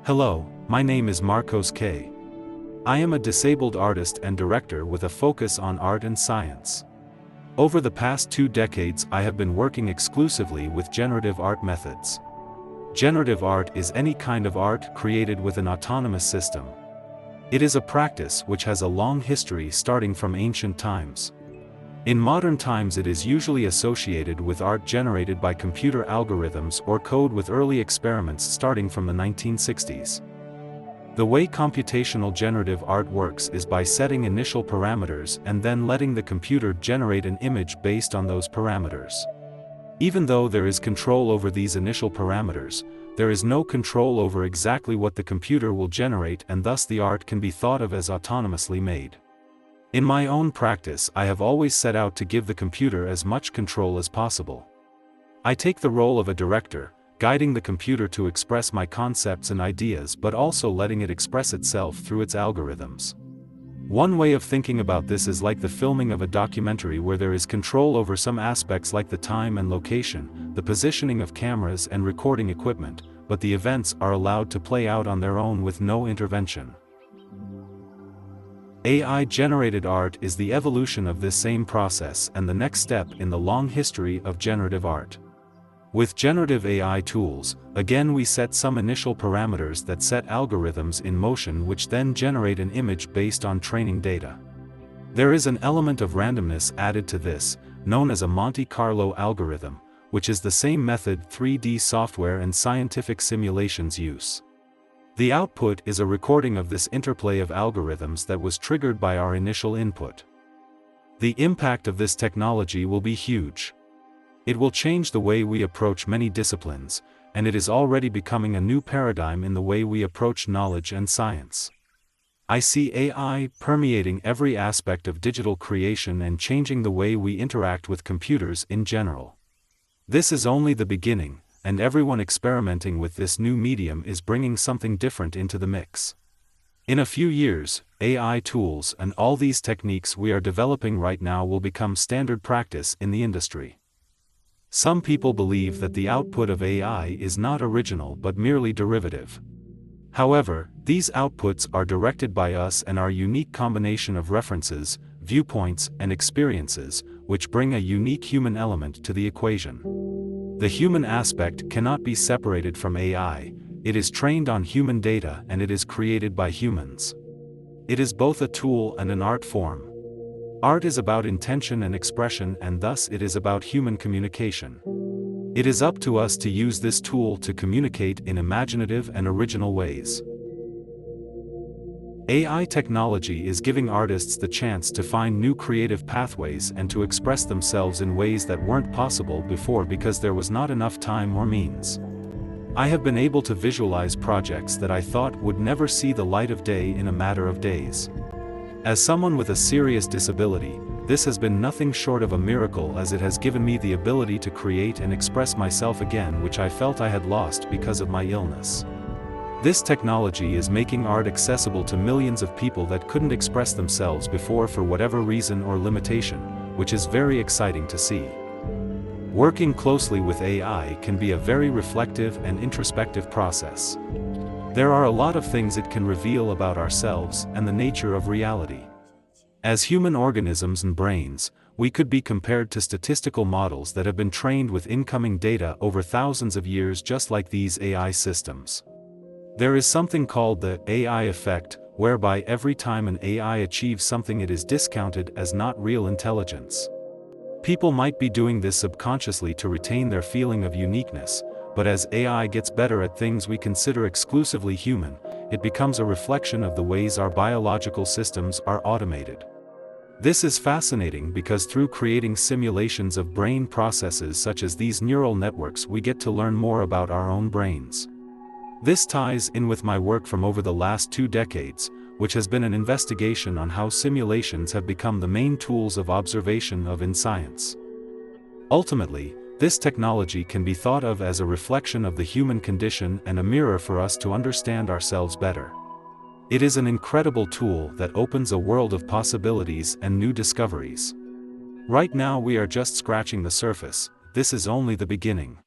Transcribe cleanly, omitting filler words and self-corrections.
Hello, my name is Markos Kay. I am a disabled artist and director with a focus on art and science. Over the past 2 decades I have been working exclusively with generative art methods. Generative art is any kind of art created with an autonomous system. It is a practice which has a long history starting from ancient times. In modern times it is usually associated with art generated by computer algorithms or code, with early experiments starting from the 1960s. The way computational generative art works is by setting initial parameters and then letting the computer generate an image based on those parameters. Even though there is control over these initial parameters, there is no control over exactly what the computer will generate, and thus the art can be thought of as autonomously made. In my own practice, I have always set out to give the computer as much control as possible. I take the role of a director, guiding the computer to express my concepts and ideas, but also letting it express itself through its algorithms. One way of thinking about this is like the filming of a documentary, where there is control over some aspects like the time and location, the positioning of cameras and recording equipment, but the events are allowed to play out on their own with no intervention. AI-generated art is the evolution of this same process and the next step in the long history of generative art. With generative AI tools, again we set some initial parameters that set algorithms in motion, which then generate an image based on training data. There is an element of randomness added to this, known as a Monte Carlo algorithm, which is the same method 3D software and scientific simulations use. The output is a recording of this interplay of algorithms that was triggered by our initial input. The impact of this technology will be huge. It will change the way we approach many disciplines, and it is already becoming a new paradigm in the way we approach knowledge and science. I see AI permeating every aspect of digital creation and changing the way we interact with computers in general. This is only the beginning, and everyone experimenting with this new medium is bringing something different into the mix. In a few years, AI tools and all these techniques we are developing right now will become standard practice in the industry. Some people believe that the output of AI is not original but merely derivative. However, these outputs are directed by us and our unique combination of references, viewpoints, and experiences, which bring a unique human element to the equation. The human aspect cannot be separated from AI. It is trained on human data and it is created by humans. It is both a tool and an art form. Art is about intention and expression, and thus it is about human communication. It is up to us to use this tool to communicate in imaginative and original ways. AI technology is giving artists the chance to find new creative pathways and to express themselves in ways that weren't possible before because there was not enough time or means. I have been able to visualize projects that I thought would never see the light of day in a matter of days. As someone with a serious disability, this has been nothing short of a miracle, as it has given me the ability to create and express myself again, which I felt I had lost because of my illness. This technology is making art accessible to millions of people that couldn't express themselves before for whatever reason or limitation, which is very exciting to see. Working closely with AI can be a very reflective and introspective process. There are a lot of things it can reveal about ourselves and the nature of reality. As human organisms and brains, we could be compared to statistical models that have been trained with incoming data over thousands of years, just like these AI systems. There is something called the AI effect, whereby every time an AI achieves something it is discounted as not real intelligence. People might be doing this subconsciously to retain their feeling of uniqueness, but as AI gets better at things we consider exclusively human, it becomes a reflection of the ways our biological systems are automated. This is fascinating because through creating simulations of brain processes such as these neural networks, we get to learn more about our own brains. This ties in with my work from over the last 2 decades, which has been an investigation on how simulations have become the main tools of observation in science. Ultimately, this technology can be thought of as a reflection of the human condition and a mirror for us to understand ourselves better. It is an incredible tool that opens a world of possibilities and new discoveries. Right now we are just scratching the surface. This is only the beginning.